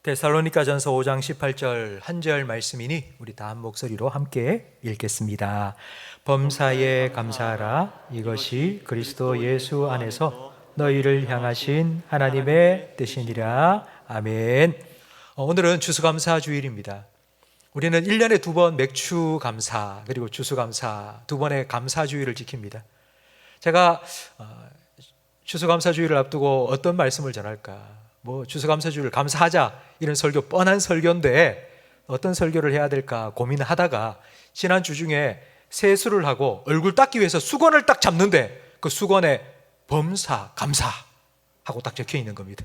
데살로니가전서 5장 18절 한 절 말씀이니 우리 다 한 목소리로 함께 읽겠습니다. 범사에 감사하라. 이것이 그리스도 예수 안에서 너희를 향하신 하나님의 뜻이니라. 아멘. 오늘은 추수감사 주일입니다. 우리는 1년에 2번 맥추 감사 그리고 추수감사 두 번의 감사 주일을 지킵니다. 제가 추수감사 주일을 앞두고 어떤 말씀을 전할까? 추수감사주를 감사하자 이런 설교 뻔한 설교인데 어떤 설교를 해야 될까 고민하다가 지난주 중에 세수를 하고 얼굴 닦기 위해서 수건을 딱 잡는데 그 수건에 범사 감사 하고 딱 적혀 있는 겁니다.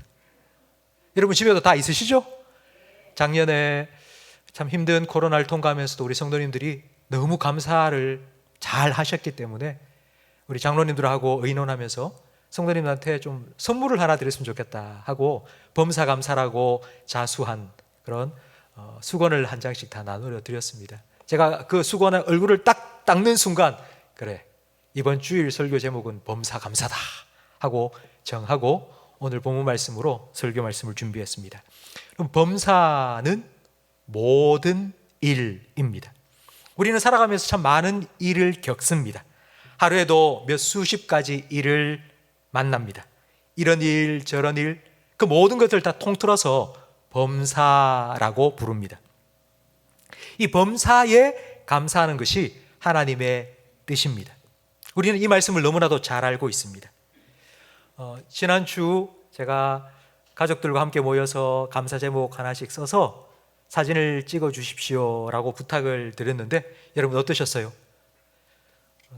여러분 집에도 다 있으시죠? 작년에 참 힘든 코로나를 통과하면서도 우리 성도님들이 너무 감사를 잘 하셨기 때문에 우리 장로님들하고 의논하면서 성도님한테 좀 선물을 하나 드렸으면 좋겠다 하고 범사감사라고 자수한 그런 수건을 한 장씩 다 나누어 드렸습니다. 제가 그 수건에 얼굴을 딱 닦는 순간 그래 이번 주일 설교 제목은 범사감사다 하고 정하고 오늘 본문 말씀으로 설교 말씀을 준비했습니다. 그럼 범사는 모든 일입니다. 우리는 살아가면서 참 많은 일을 겪습니다. 하루에도 몇 수십 가지 일을 만납니다. 이런 일 저런 일 그 모든 것들 다 통틀어서 범사라고 부릅니다. 이 범사에 감사하는 것이 하나님의 뜻입니다. 우리는 이 말씀을 너무나도 잘 알고 있습니다. 지난주 제가 가족들과 함께 모여서 감사 제목 하나씩 써서 사진을 찍어 주십시오라고 부탁을 드렸는데 여러분 어떠셨어요?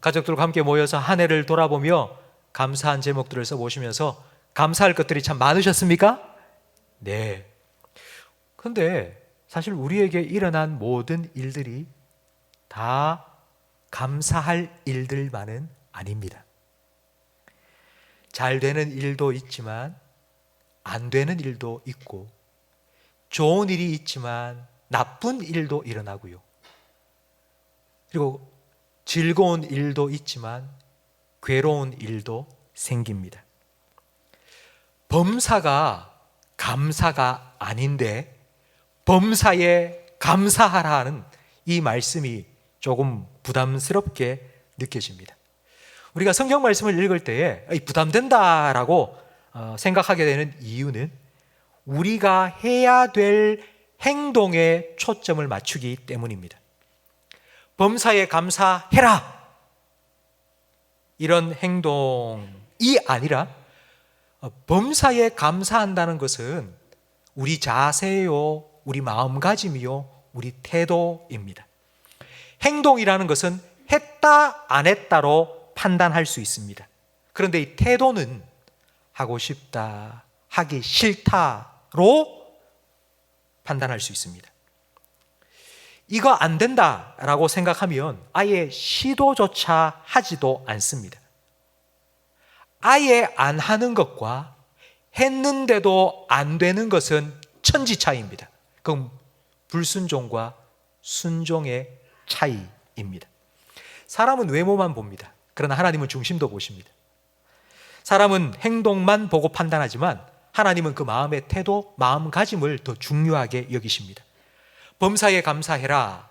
가족들과 함께 모여서 한 해를 돌아보며 감사한 제목들을 써보시면서 감사할 것들이 참 많으셨습니까? 네. 그런데 사실 우리에게 일어난 모든 일들이 다 감사할 일들만은 아닙니다. 잘 되는 일도 있지만 안 되는 일도 있고 좋은 일이 있지만 나쁜 일도 일어나고요. 그리고 즐거운 일도 있지만 괴로운 일도 생깁니다. 범사가 감사가 아닌데 범사에 감사하라는 이 말씀이 조금 부담스럽게 느껴집니다. 우리가 성경 말씀을 읽을 때에 부담된다라고 생각하게 되는 이유는 우리가 해야 될 행동에 초점을 맞추기 때문입니다. 범사에 감사해라 이런 행동이 아니라 범사에 감사한다는 것은 우리 자세요, 우리 마음가짐이요, 우리 태도입니다. 행동이라는 것은 했다 안 했다로 판단할 수 있습니다. 그런데 이 태도는 하고 싶다, 하기 싫다로 판단할 수 있습니다. 이거 안 된다라고 생각하면 아예 시도조차 하지도 않습니다. 아예 안 하는 것과 했는데도 안 되는 것은 천지 차이입니다. 그건 불순종과 순종의 차이입니다. 사람은 외모만 봅니다. 그러나 하나님은 중심도 보십니다. 사람은 행동만 보고 판단하지만 하나님은 그 마음의 태도, 마음가짐을 더 중요하게 여기십니다. 범사에 감사해라.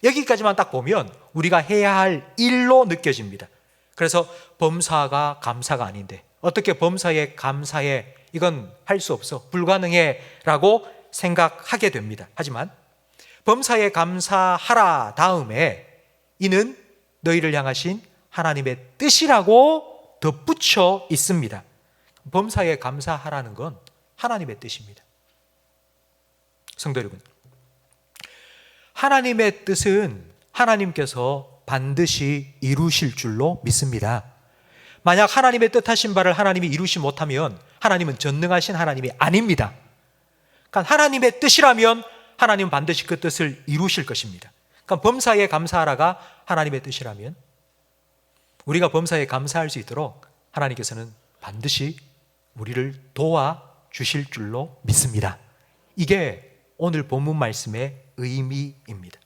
여기까지만 딱 보면 우리가 해야 할 일로 느껴집니다. 그래서 범사가 감사가 아닌데 어떻게 범사에 감사해? 이건 할 수 없어. 불가능해 라고 생각하게 됩니다. 하지만 범사에 감사하라 다음에 이는 너희를 향하신 하나님의 뜻이라고 덧붙여 있습니다. 범사에 감사하라는 건 하나님의 뜻입니다. 성도 여러분, 하나님의 뜻은 하나님께서 반드시 이루실 줄로 믿습니다. 만약 하나님의 뜻하신 바를 하나님이 이루시 못하면 하나님은 전능하신 하나님이 아닙니다. 그러니까 하나님의 뜻이라면 하나님은 반드시 그 뜻을 이루실 것입니다. 그러니까 범사에 감사하라가 하나님의 뜻이라면 우리가 범사에 감사할 수 있도록 하나님께서는 반드시 우리를 도와주실 줄로 믿습니다. 이게 오늘 본문 말씀의 의미입니다.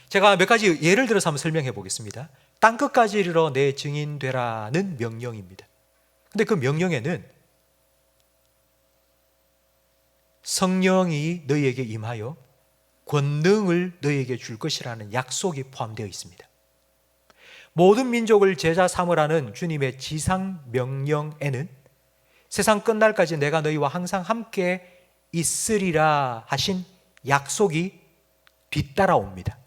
제가 몇 가지 예를 들어서 한번 설명해 보겠습니다. 땅끝까지 이르러 내 증인 되라는 명령입니다. 근데 그 명령에는 성령이 너희에게 임하여 권능을 너희에게 줄 것이라는 약속이 포함되어 있습니다. 모든 민족을 제자 삼으라는 주님의 지상 명령에는 세상 끝날까지 내가 너희와 항상 함께 있으리라 하신 약속이 뒤따라옵니다.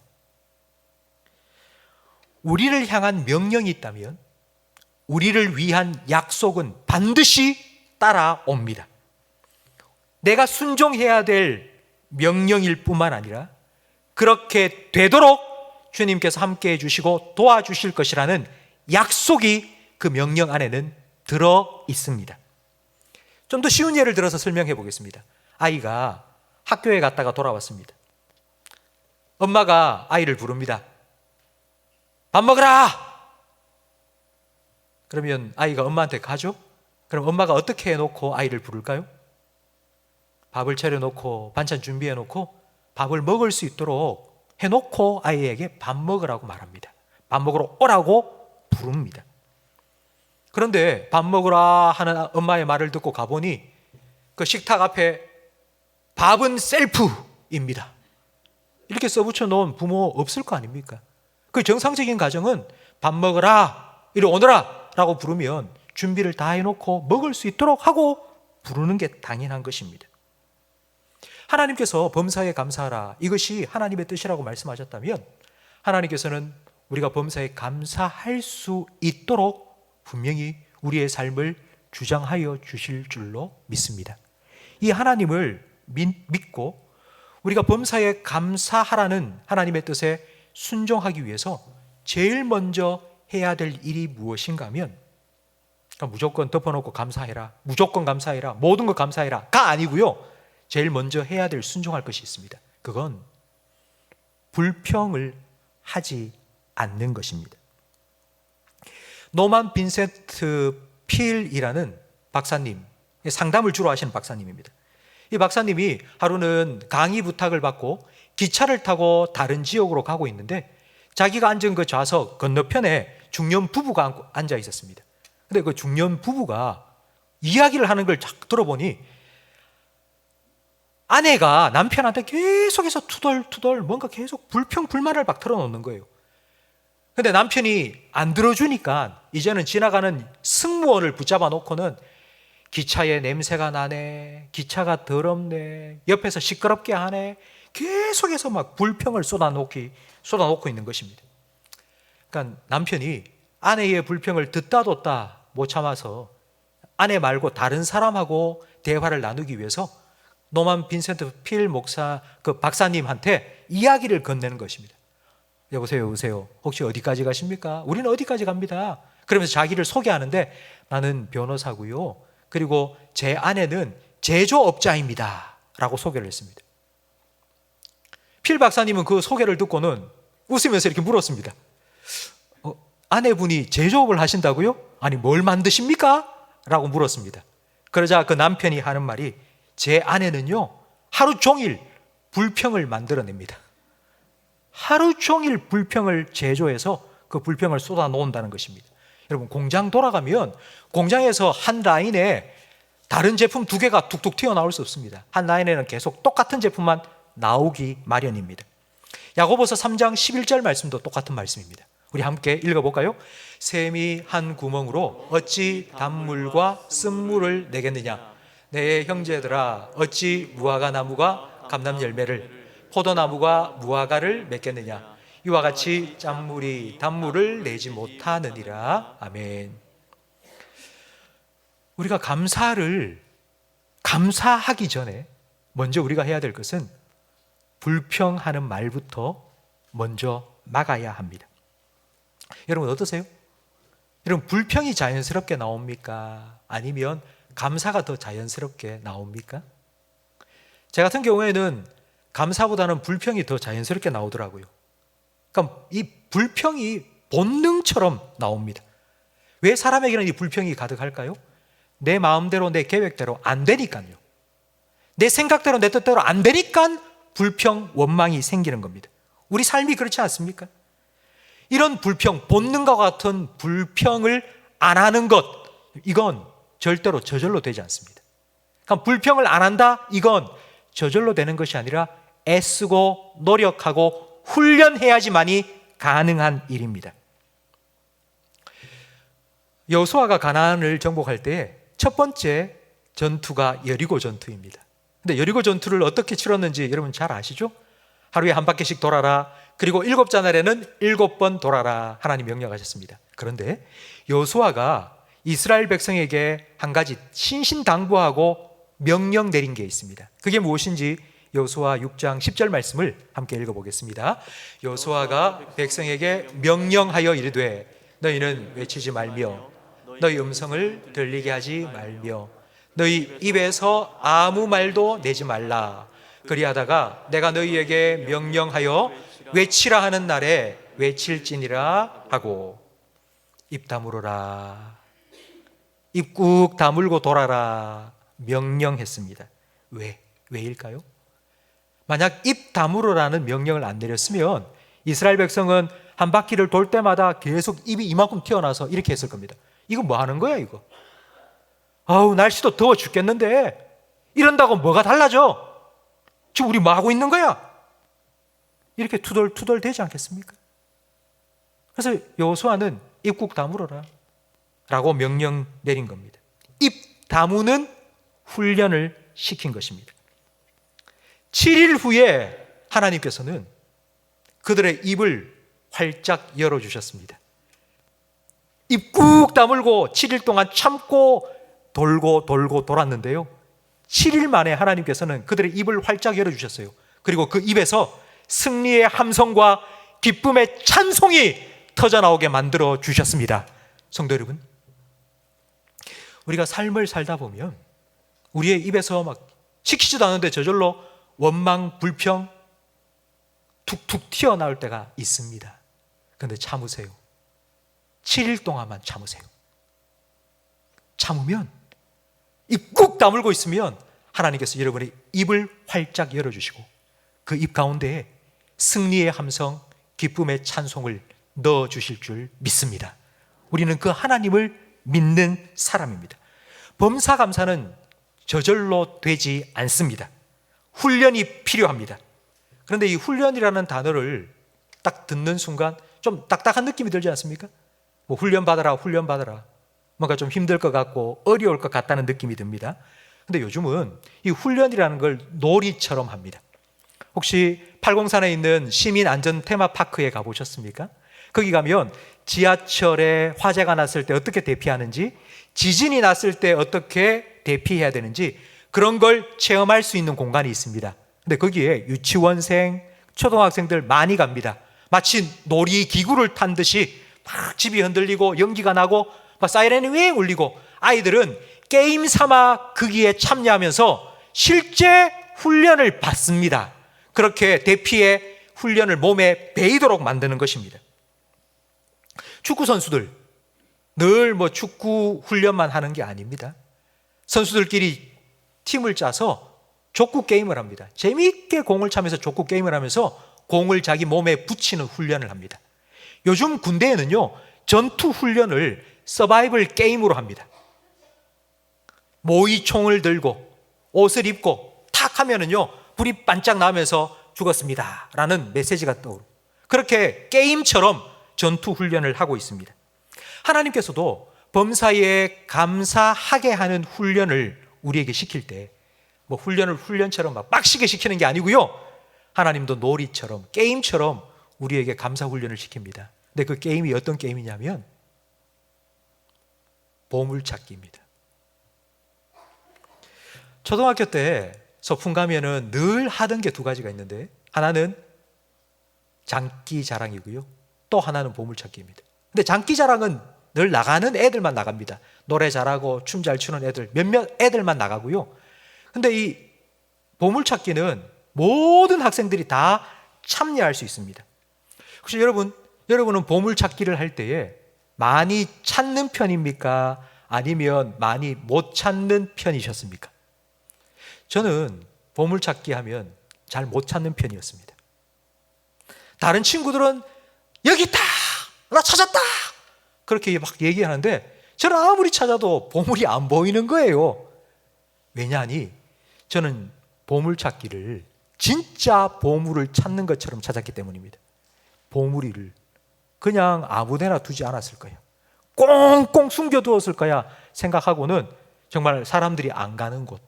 우리를 향한 명령이 있다면 우리를 위한 약속은 반드시 따라옵니다. 내가 순종해야 될 명령일 뿐만 아니라 그렇게 되도록 주님께서 함께해 주시고 도와주실 것이라는 약속이 그 명령 안에는 들어 있습니다. 좀 더 쉬운 예를 들어서 설명해 보겠습니다. 아이가 학교에 갔다가 돌아왔습니다. 엄마가 아이를 부릅니다. 밥 먹으라! 그러면 아이가 엄마한테 가죠? 그럼 엄마가 어떻게 해놓고 아이를 부를까요? 밥을 차려놓고 반찬 준비해놓고 밥을 먹을 수 있도록 해놓고 아이에게 밥 먹으라고 말합니다. 밥 먹으러 오라고 부릅니다. 그런데 밥 먹으라 하는 엄마의 말을 듣고 가보니 그 식탁 앞에 밥은 셀프입니다. 이렇게 써붙여 놓은 부모 없을 거 아닙니까? 그 정상적인 가정은 밥 먹으라, 이리 오너라 라고 부르면 준비를 다 해놓고 먹을 수 있도록 하고 부르는 게 당연한 것입니다. 하나님께서 범사에 감사하라, 이것이 하나님의 뜻이라고 말씀하셨다면 하나님께서는 우리가 범사에 감사할 수 있도록 분명히 우리의 삶을 주장하여 주실 줄로 믿습니다. 이 하나님을 믿고 우리가 범사에 감사하라는 하나님의 뜻에 순종하기 위해서 제일 먼저 해야 될 일이 무엇인가 하면 무조건 덮어놓고 감사해라, 무조건 감사해라, 모든 것 감사해라가 아니고요. 제일 먼저 해야 될 순종할 것이 있습니다. 그건 불평을 하지 않는 것입니다. 노만 빈센트 필이라는 박사님, 상담을 주로 하시는 박사님입니다. 이 박사님이 하루는 강의 부탁을 받고 기차를 타고 다른 지역으로 가고 있는데 자기가 앉은 그 좌석 건너편에 중년 부부가 앉아 있었습니다. 근데 그 중년 부부가 이야기를 하는 걸 쫙 들어보니 아내가 남편한테 계속해서 투덜투덜 뭔가 계속 불평 불만을 막 털어놓는 거예요. 근데 남편이 안 들어주니까 이제는 지나가는 승무원을 붙잡아 놓고는 기차에 냄새가 나네, 기차가 더럽네, 옆에서 시끄럽게 하네, 계속해서 막 불평을 쏟아놓고 있는 것입니다. 그러니까 남편이 아내의 불평을 듣다 뒀다 못 참아서 아내 말고 다른 사람하고 대화를 나누기 위해서 노만 빈센트 필 목사 그 박사님한테 이야기를 건네는 것입니다. 여보세요. 혹시 어디까지 가십니까? 우리는 어디까지 갑니다. 그러면서 자기를 소개하는데 나는 변호사고요. 그리고 제 아내는 제조업자입니다. 라고 소개를 했습니다. 필 박사님은 그 소개를 듣고는 웃으면서 이렇게 물었습니다. 아내분이 제조업을 하신다고요? 아니 뭘 만드십니까? 라고 물었습니다. 그러자 그 남편이 하는 말이 제 아내는요 하루 종일 불평을 만들어냅니다. 하루 종일 불평을 제조해서 그 불평을 쏟아 놓는다는 것입니다. 여러분 공장 돌아가면 공장에서 한 라인에 다른 제품 두 개가 툭툭 튀어나올 수 없습니다. 한 라인에는 계속 똑같은 제품만 나오기 마련입니다. 야고보서 3장 11절 말씀도 똑같은 말씀입니다. 우리 함께 읽어볼까요? 샘이 한 구멍으로 어찌 단물과 쓴물을 내겠느냐? 내 형제들아 어찌 무화과 나무가 감람 열매를 포도나무가 무화과를 맺겠느냐? 이와 같이 짠물이 단물을 내지 못하느니라. 아멘. 우리가 감사하기 전에 먼저 우리가 해야 될 것은 불평하는 말부터 먼저 막아야 합니다. 여러분 어떠세요? 여러분 불평이 자연스럽게 나옵니까? 아니면 감사가 더 자연스럽게 나옵니까? 제 같은 경우에는 감사보다는 불평이 더 자연스럽게 나오더라고요. 그러니까 이 불평이 본능처럼 나옵니다. 왜 사람에게는 이 불평이 가득할까요? 내 마음대로 내 계획대로 안 되니까요. 내 생각대로 내 뜻대로 안 되니까 불평, 원망이 생기는 겁니다. 우리 삶이 그렇지 않습니까? 이런 불평, 본능과 같은 불평을 안 하는 것, 이건 절대로 저절로 되지 않습니다. 그러니까 불평을 안 한다? 이건 저절로 되는 것이 아니라 애쓰고 노력하고 훈련해야지만이 가능한 일입니다. 여호수아가 가나안을 정복할 때 첫 번째 전투가 여리고 전투입니다. 근데 여리고 전투를 어떻게 치렀는지 여러분 잘 아시죠? 하루에 한 바퀴씩 돌아라, 그리고 7째 날에는 7번 돌아라 하나님 명령하셨습니다. 그런데 여호수아가 이스라엘 백성에게 한 가지 신신당부하고 명령 내린 게 있습니다. 그게 무엇인지 여호수아 6장 10절 말씀을 함께 읽어보겠습니다. 여호수아가 백성에게 명령하여 이르되 너희는 외치지 말며 너희 음성을 들리게 하지 말며 너희 입에서 아무 말도 내지 말라. 그리하다가 내가 너희에게 명령하여 외치라 하는 날에 외칠지니라 하고 입 다물어라, 입 꾹 다물고 돌아라 명령했습니다. 왜일까요? 만약 입 다물어라는 명령을 안 내렸으면 이스라엘 백성은 한 바퀴를 돌 때마다 계속 입이 이만큼 튀어나와서 이렇게 했을 겁니다. 이거 뭐 하는 거야 이거? 아우 날씨도 더워 죽겠는데 이런다고 뭐가 달라져? 지금 우리 뭐 하고 있는 거야? 이렇게 투덜투덜 되지 않겠습니까? 그래서 여호수아는 입 꾹 다물어라 라고 명령 내린 겁니다. 입 다무는 훈련을 시킨 것입니다. 7일 후에 하나님께서는 그들의 입을 활짝 열어주셨습니다. 입 꾹 다물고 7일 동안 참고 돌고 돌았는데요, 7일 만에 하나님께서는 그들의 입을 활짝 열어주셨어요. 그리고 그 입에서 승리의 함성과 기쁨의 찬송이 터져나오게 만들어 주셨습니다. 성도 여러분, 우리가 삶을 살다 보면 우리의 입에서 막 시키지도 않은데 저절로 원망, 불평 툭툭 튀어나올 때가 있습니다. 그런데 참으세요. 7일 동안만 참으세요. 참으면 입 꾹 다물고 있으면 하나님께서 여러분의 입을 활짝 열어주시고 그 입 가운데에 승리의 함성, 기쁨의 찬송을 넣어주실 줄 믿습니다. 우리는 그 하나님을 믿는 사람입니다. 범사감사는 저절로 되지 않습니다. 훈련이 필요합니다. 그런데 이 훈련이라는 단어를 딱 듣는 순간 좀 딱딱한 느낌이 들지 않습니까? 뭐 훈련 받아라 뭔가 좀 힘들 것 같고 어려울 것 같다는 느낌이 듭니다. 근데 요즘은 이 훈련이라는 걸 놀이처럼 합니다. 혹시 팔공산에 있는 시민안전 테마파크에 가보셨습니까? 거기 가면 지하철에 화재가 났을 때 어떻게 대피하는지, 지진이 났을 때 어떻게 대피해야 되는지 그런 걸 체험할 수 있는 공간이 있습니다. 근데 거기에 유치원생, 초등학생들 많이 갑니다. 마치 놀이기구를 탄 듯이 막 집이 흔들리고 연기가 나고 막 사이렌이 윙 울리고 아이들은 게임 삼아 거기에 참여하면서 실제 훈련을 받습니다. 그렇게 대피의 훈련을 몸에 배이도록 만드는 것입니다. 축구 선수들 늘 축구 훈련만 하는 게 아닙니다. 선수들끼리 팀을 짜서 족구 게임을 합니다. 재미있게 공을 차면서 족구 게임을 하면서 공을 자기 몸에 붙이는 훈련을 합니다. 요즘 군대에는요, 전투 훈련을 서바이벌 게임으로 합니다. 모이총을 들고 옷을 입고 탁 하면은요, 불이 반짝 나면서 죽었습니다 라는 메시지가 떠오르고 그렇게 게임처럼 전투 훈련을 하고 있습니다. 하나님께서도 범사에 감사하게 하는 훈련을 우리에게 시킬 때 훈련을 훈련처럼 막 빡시게 시키는 게 아니고요, 하나님도 놀이처럼 게임처럼 우리에게 감사 훈련을 시킵니다. 근데 그 게임이 어떤 게임이냐면 보물찾기입니다. 초등학교 때 소풍 가면은 늘 하던 게 두 가지가 있는데 하나는 장기자랑이고요, 또 하나는 보물찾기입니다. 근데 장기자랑은 늘 나가는 애들만 나갑니다. 노래 잘하고 춤 잘 추는 애들, 몇몇 애들만 나가고요. 근데 이 보물찾기는 모든 학생들이 다 참여할 수 있습니다. 혹시 여러분은 보물찾기를 할 때에 많이 찾는 편입니까? 아니면 많이 못 찾는 편이셨습니까? 저는 보물찾기 하면 잘 못 찾는 편이었습니다. 다른 친구들은 여기 있다! 나 찾았다! 그렇게 막 얘기하는데 저는 아무리 찾아도 보물이 안 보이는 거예요. 왜냐하니 저는 보물찾기를 진짜 보물을 찾는 것처럼 찾았기 때문입니다. 보물이를 그냥 아무데나 두지 않았을 거야. 꽁꽁 숨겨두었을 거야 생각하고는 정말 사람들이 안 가는 곳,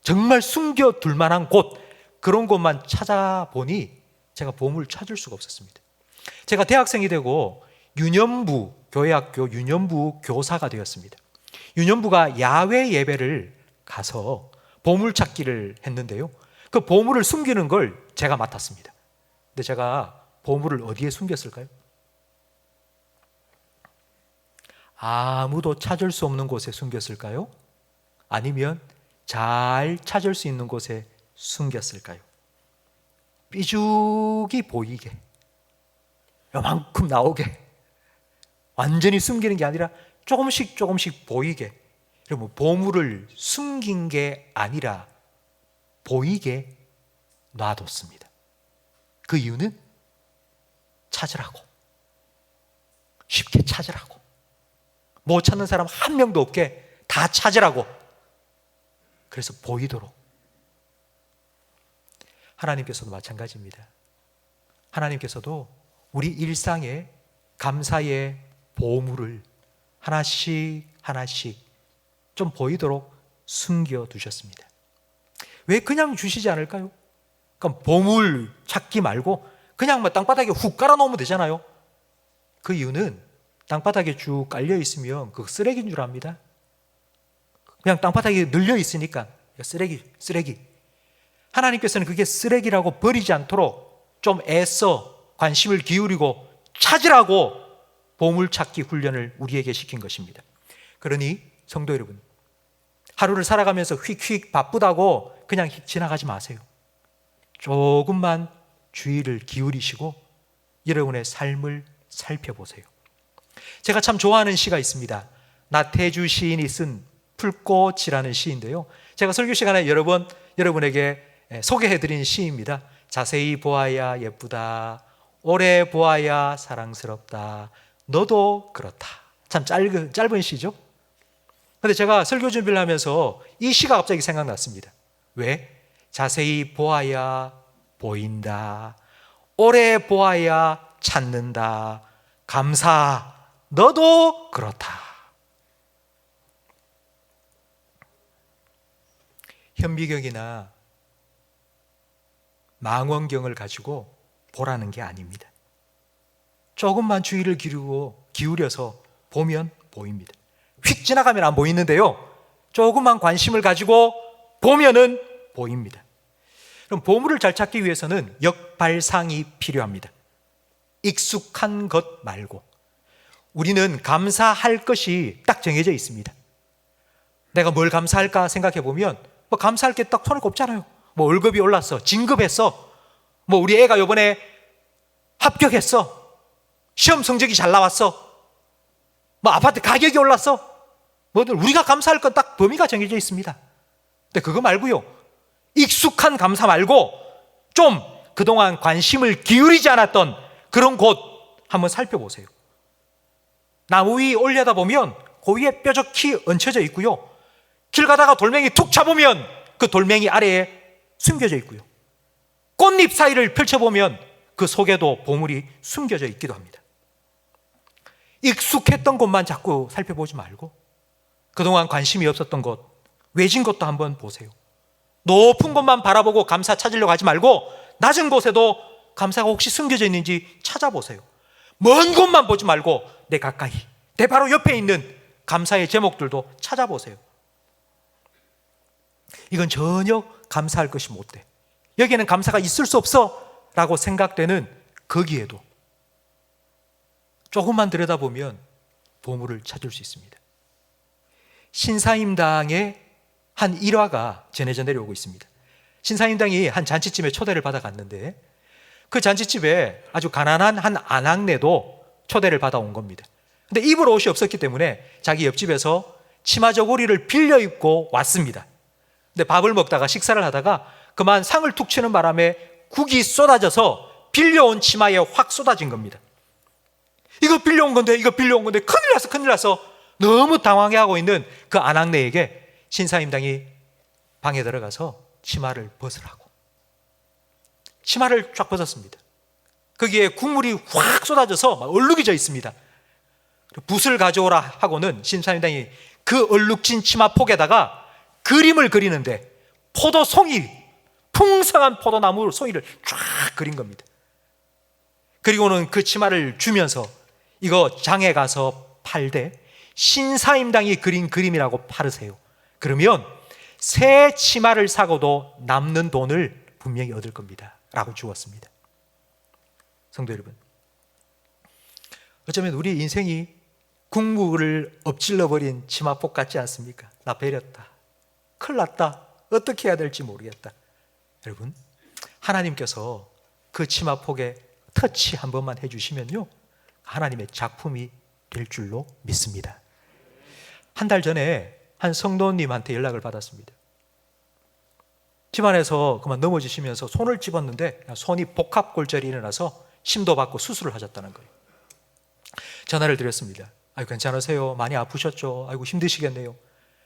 정말 숨겨둘 만한 곳, 그런 곳만 찾아보니 제가 보물을 찾을 수가 없었습니다. 제가 대학생이 되고 유년부, 교회학교 유년부 교사가 되었습니다. 유년부가 야외 예배를 가서 보물찾기를 했는데요, 그 보물을 숨기는 걸 제가 맡았습니다. 근데 제가 보물을 어디에 숨겼을까요? 아무도 찾을 수 없는 곳에 숨겼을까요? 아니면 잘 찾을 수 있는 곳에 숨겼을까요? 삐죽이 보이게, 요만큼 나오게, 완전히 숨기는 게 아니라 조금씩 조금씩 보이게, 여러분, 보물을 숨긴 게 아니라 보이게 놔뒀습니다. 그 이유는 찾으라고, 쉽게 찾으라고, 못 찾는 사람 한 명도 없게 다 찾으라고. 그래서 보이도록. 하나님께서도 마찬가지입니다. 하나님께서도 우리 일상에 감사의 보물을 하나씩 하나씩 좀 보이도록 숨겨두셨습니다. 왜 그냥 주시지 않을까요? 그럼 보물 찾기 말고 그냥 땅바닥에 훅 깔아놓으면 되잖아요. 그 이유는 땅바닥에 쭉 깔려 있으면 그거 쓰레기인 줄 압니다. 그냥 땅바닥에 늘려 있으니까 쓰레기. 하나님께서는 그게 쓰레기라고 버리지 않도록 좀 애써 관심을 기울이고 찾으라고 보물찾기 훈련을 우리에게 시킨 것입니다. 그러니 성도 여러분, 하루를 살아가면서 휙휙 바쁘다고 그냥 지나가지 마세요. 조금만 주의를 기울이시고 여러분의 삶을 살펴보세요. 제가 참 좋아하는 시가 있습니다. 나태주 시인이 쓴 풀꽃이라는 시인데요, 제가 설교 시간에 여러 번 여러분에게 소개해드린 시입니다. 자세히 보아야 예쁘다, 오래 보아야 사랑스럽다, 너도 그렇다. 참 짧은 시죠. 근데 제가 설교 준비를 하면서 이 시가 갑자기 생각났습니다. 왜? 자세히 보아야 보인다, 오래 보아야 찾는다, 감사, 너도 그렇다. 현미경이나 망원경을 가지고 보라는 게 아닙니다. 조금만 주의를 기울여서 보면 보입니다. 휙 지나가면 안 보이는데요, 조금만 관심을 가지고 보면은 보입니다. 그럼 보물을 잘 찾기 위해서는 역발상이 필요합니다. 익숙한 것 말고 우리는 감사할 것이 딱 정해져 있습니다. 내가 뭘 감사할까 생각해 보면 감사할 게 딱 손에 꼽잖아요. 월급이 올랐어, 진급했어, 우리 애가 이번에 합격했어, 시험 성적이 잘 나왔어, 아파트 가격이 올랐어, 우리가 감사할 건 딱 범위가 정해져 있습니다. 근데 그거 말고요, 익숙한 감사 말고 좀 그동안 관심을 기울이지 않았던 그런 곳 한번 살펴보세요. 나무 위 올려다 보면 그 위에 뾰족히 얹혀져 있고요, 길 가다가 돌멩이 툭 잡으면 그 돌멩이 아래에 숨겨져 있고요, 꽃잎 사이를 펼쳐보면 그 속에도 보물이 숨겨져 있기도 합니다. 익숙했던 곳만 자꾸 살펴보지 말고 그동안 관심이 없었던 곳, 외진 곳도 한번 보세요. 높은 곳만 바라보고 감사 찾으려고 하지 말고 낮은 곳에도 감사가 혹시 숨겨져 있는지 찾아보세요. 먼 곳만 보지 말고 내 가까이, 내 바로 옆에 있는 감사의 제목들도 찾아보세요. 이건 전혀 감사할 것이 못 돼. 여기에는 감사가 있을 수 없어 라고 생각되는 거기에도 조금만 들여다보면 보물을 찾을 수 있습니다. 신사임당의 한 일화가 전해져 내려오고 있습니다. 신사임당이 한 잔치집에 초대를 받아갔는데 그 잔치집에 아주 가난한 한 아낙네도 초대를 받아온 겁니다. 근데 입을 옷이 없었기 때문에 자기 옆집에서 치마 저고리를 빌려 입고 왔습니다. 근데 밥을 먹다가 식사를 하다가 그만 상을 툭 치는 바람에 국이 쏟아져서 빌려온 치마에 확 쏟아진 겁니다. 이거 빌려온 건데 큰일 났어. 너무 당황해하고 있는 그 아낙네에게 신사임당이 방에 들어가서 치마를 벗으라고. 치마를 쫙 벗었습니다. 거기에 국물이 확 쏟아져서 막 얼룩이 져 있습니다. 붓을 가져오라 하고는 신사임당이 그 얼룩진 치마 폭에다가 그림을 그리는데 포도송이, 풍성한 포도나무 송이를 쫙 그린 겁니다. 그리고는 그 치마를 주면서 이거 장에 가서 팔되 신사임당이 그린 그림이라고 팔으세요. 그러면 새 치마를 사고도 남는 돈을 분명히 얻을 겁니다 라고 주었습니다. 성도 여러분, 어쩌면 우리 인생이 국물을 엎질러버린 치마폭 같지 않습니까? 나 베렸다, 큰일 났다, 어떻게 해야 될지 모르겠다. 여러분, 하나님께서 그 치마폭에 터치 한 번만 해주시면요, 하나님의 작품이 될 줄로 믿습니다. 한 달 전에 한 성도님한테 연락을 받았습니다. 집안에서 그만 넘어지시면서 손을 집었는데 손이 복합골절이 일어나서 심도 받고 수술을 하셨다는 거예요. 전화를 드렸습니다. 아이고, 괜찮으세요? 많이 아프셨죠? 아이고, 힘드시겠네요.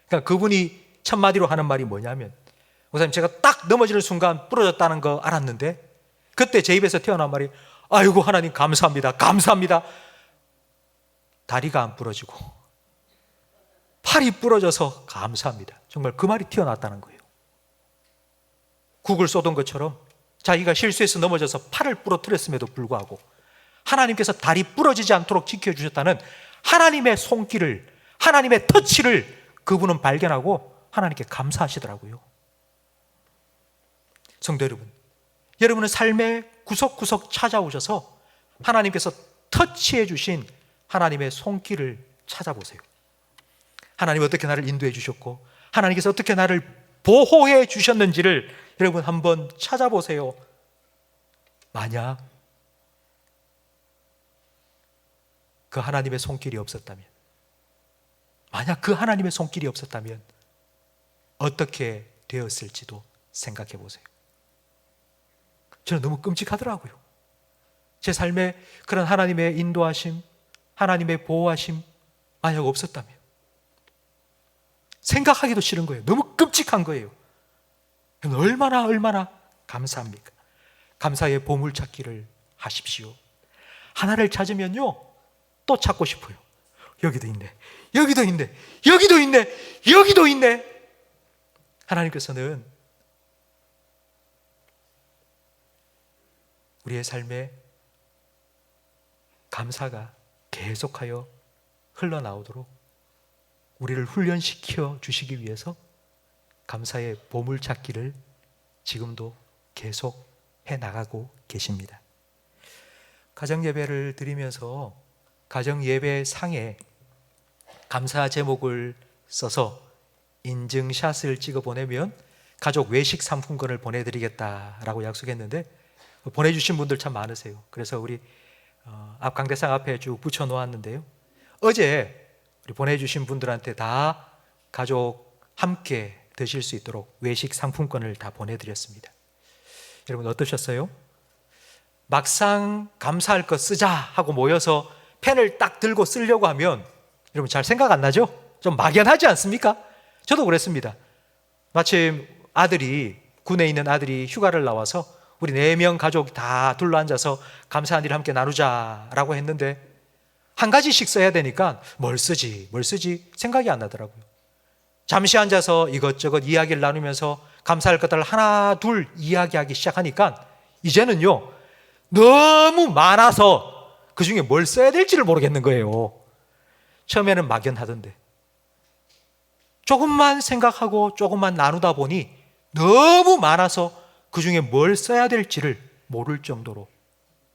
그러니까 그분이 첫 마디로 하는 말이 뭐냐면, 목사님, 제가 딱 넘어지는 순간 부러졌다는 거 알았는데 그때 제 입에서 튀어나온 말이, 아이고, 하나님 감사합니다, 감사합니다. 다리가 안 부러지고 팔이 부러져서 감사합니다. 정말 그 말이 튀어나왔다는 거예요. 국을 쏟은 것처럼 자기가 실수해서 넘어져서 팔을 부러뜨렸음에도 불구하고 하나님께서 다리 부러지지 않도록 지켜주셨다는 하나님의 손길을, 하나님의 터치를 그분은 발견하고 하나님께 감사하시더라고요. 성도 여러분, 여러분의 삶의 구석구석 찾아오셔서 하나님께서 터치해 주신 하나님의 손길을 찾아보세요. 하나님 어떻게 나를 인도해 주셨고 하나님께서 어떻게 나를 보호해 주셨는지를 여러분 한번 찾아보세요. 만약 그 하나님의 손길이 없었다면, 만약 그 하나님의 손길이 없었다면 어떻게 되었을지도 생각해 보세요. 저는 너무 끔찍하더라고요. 제 삶에 그런 하나님의 인도하심, 하나님의 보호하심 만약 없었다면 생각하기도 싫은 거예요. 너무 끔찍한 거예요. 얼마나 감사합니까? 감사의 보물찾기를 하십시오. 하나를 찾으면요 또 찾고 싶어요. 여기도 있네, 여기도 있네, 여기도 있네, 여기도 있네. 하나님께서는 우리의 삶에 감사가 계속하여 흘러나오도록 우리를 훈련시켜 주시기 위해서 감사의 보물찾기를 지금도 계속 해나가고 계십니다. 가정예배를 드리면서 가정예배 상에 감사 제목을 써서 인증샷을 찍어 보내면 가족 외식 상품권을 보내드리겠다라고 약속했는데 보내주신 분들 참 많으세요. 그래서 우리 앞 강대상 앞에 쭉 붙여놓았는데요, 어제 우리 보내주신 분들한테 다 가족 함께 드실 수 있도록 외식 상품권을 다 보내드렸습니다. 여러분 어떠셨어요? 막상 감사할 거 쓰자 하고 모여서 펜을 딱 들고 쓰려고 하면 여러분 잘 생각 안 나죠? 좀 막연하지 않습니까? 저도 그랬습니다. 마침 군에 있는 아들이 휴가를 나와서 우리 4명 가족 다 둘러앉아서 감사한 일을 함께 나누자라고 했는데 한 가지씩 써야 되니까 뭘 쓰지 생각이 안 나더라고요. 잠시 앉아서 이것저것 이야기를 나누면서 감사할 것들을 하나 둘 이야기하기 시작하니까 이제는요 너무 많아서 그 중에 뭘 써야 될지를 모르겠는 거예요. 처음에는 막연하던데 조금만 생각하고 조금만 나누다 보니 너무 많아서 그 중에 뭘 써야 될지를 모를 정도로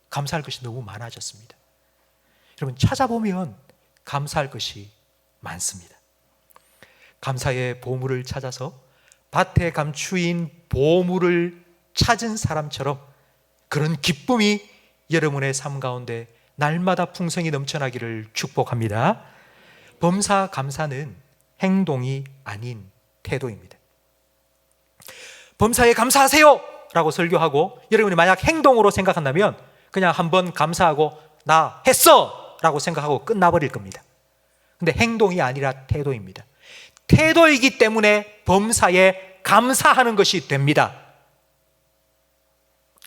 감사할 것이 너무 많아졌습니다. 여러분 찾아보면 감사할 것이 많습니다. 감사의 보물을 찾아서 밭에 감추인 보물을 찾은 사람처럼 그런 기쁨이 여러분의 삶 가운데 날마다 풍성히 넘쳐나기를 축복합니다. 범사 감사는 행동이 아닌 태도입니다. 범사에 감사하세요 라고 설교하고 여러분이 만약 행동으로 생각한다면 그냥 한번 감사하고 나 했어 라고 생각하고 끝나버릴 겁니다. 근데 행동이 아니라 태도입니다. 태도이기 때문에 범사에 감사하는 것이 됩니다.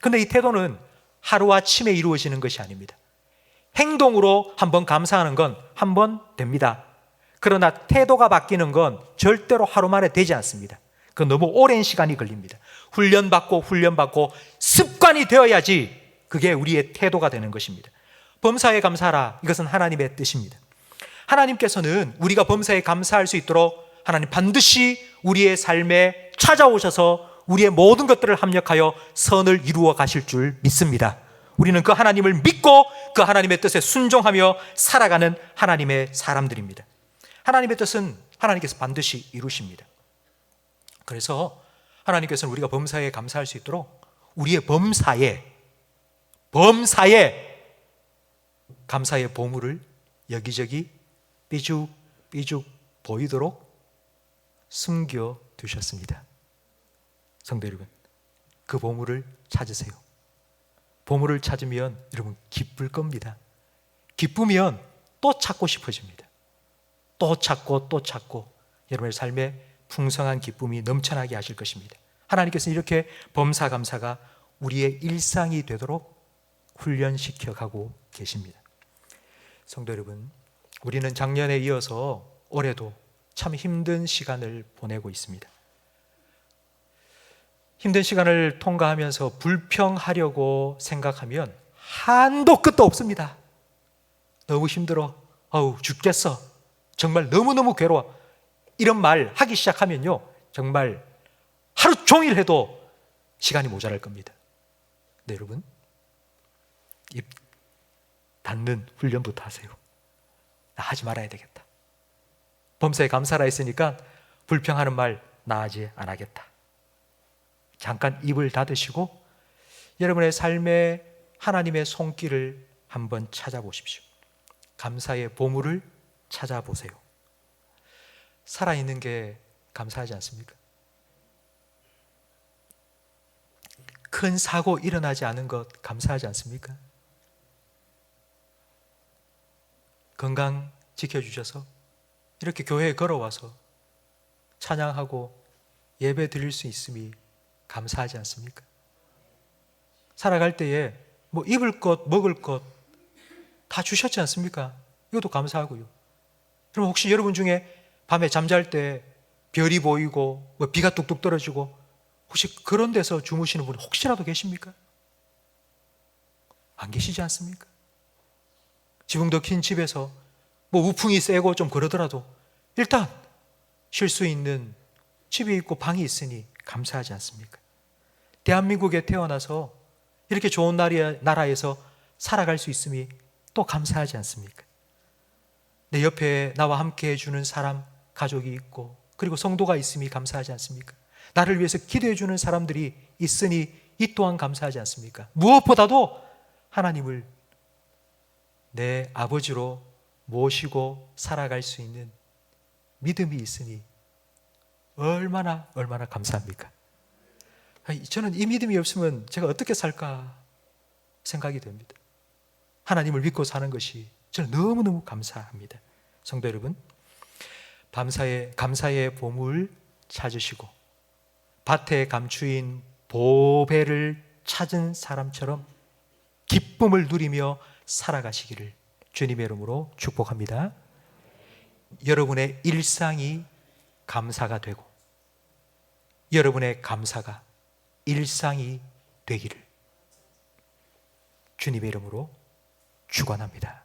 근데 이 태도는 하루아침에 이루어지는 것이 아닙니다. 행동으로 한번 감사하는 건 한 번 됩니다. 그러나 태도가 바뀌는 건 절대로 하루 만에 되지 않습니다. 그건 너무 오랜 시간이 걸립니다. 훈련받고 습관이 되어야지 그게 우리의 태도가 되는 것입니다. 범사에 감사하라, 이것은 하나님의 뜻입니다. 하나님께서는 우리가 범사에 감사할 수 있도록 하나님 반드시 우리의 삶에 찾아오셔서 우리의 모든 것들을 합력하여 선을 이루어 가실 줄 믿습니다. 우리는 그 하나님을 믿고 그 하나님의 뜻에 순종하며 살아가는 하나님의 사람들입니다. 하나님의 뜻은 하나님께서 반드시 이루십니다. 그래서 하나님께서는 우리가 범사에 감사할 수 있도록 우리의 범사에 감사의 보물을 여기저기 삐죽 보이도록 숨겨 두셨습니다. 성도 여러분, 그 보물을 찾으세요. 보물을 찾으면 여러분 기쁠 겁니다. 기쁘면 또 찾고 싶어집니다. 또 찾고 여러분의 삶에 풍성한 기쁨이 넘쳐나게 하실 것입니다. 하나님께서는 이렇게 범사 감사가 우리의 일상이 되도록 훈련시켜 가고 계십니다. 성도 여러분, 우리는 작년에 이어서 올해도 참 힘든 시간을 보내고 있습니다. 힘든 시간을 통과하면서 불평하려고 생각하면 한도 끝도 없습니다. 너무 힘들어, 죽겠어, 정말 너무너무 괴로워, 이런 말 하기 시작하면요 정말 하루 종일 해도 시간이 모자랄 겁니다. 네, 여러분, 입 닫는 훈련부터 하세요. 나 하지 말아야 되겠다. 범사에 감사라 했으니까 불평하는 말 나 하지 안 하겠다. 잠깐 입을 닫으시고 여러분의 삶에 하나님의 손길을 한번 찾아보십시오. 감사의 보물을 찾아보세요. 살아있는 게 감사하지 않습니까? 큰 사고 일어나지 않은 것 감사하지 않습니까? 건강 지켜주셔서 이렇게 교회에 걸어와서 찬양하고 예배 드릴 수 있음이 감사하지 않습니까? 살아갈 때에 뭐 입을 것, 먹을 것 다 주셨지 않습니까? 이것도 감사하고요. 그럼 혹시 여러분 중에 밤에 잠잘 때 별이 보이고 비가 뚝뚝 떨어지고 혹시 그런 데서 주무시는 분 혹시라도 계십니까? 안 계시지 않습니까? 지붕 덮인 집에서 우풍이 세고 좀 그러더라도 일단 쉴 수 있는 집이 있고 방이 있으니 감사하지 않습니까? 대한민국에 태어나서 이렇게 좋은 나라에서 살아갈 수 있음이 또 감사하지 않습니까? 내 옆에 나와 함께 해주는 사람, 가족이 있고 그리고 성도가 있음이 감사하지 않습니까? 나를 위해서 기도해 주는 사람들이 있으니 이 또한 감사하지 않습니까? 무엇보다도 하나님을 내 아버지로 모시고 살아갈 수 있는 믿음이 있으니 얼마나 감사합니까? 저는 이 믿음이 없으면 제가 어떻게 살까 생각이 됩니다. 하나님을 믿고 사는 것이 저는 너무너무 감사합니다. 성도 여러분, 감사의 보물 찾으시고 밭에 감추인 보배를 찾은 사람처럼 기쁨을 누리며 살아가시기를 주님의 이름으로 축복합니다. 여러분의 일상이 감사가 되고 여러분의 감사가 일상이 되기를 주님의 이름으로 축원합니다.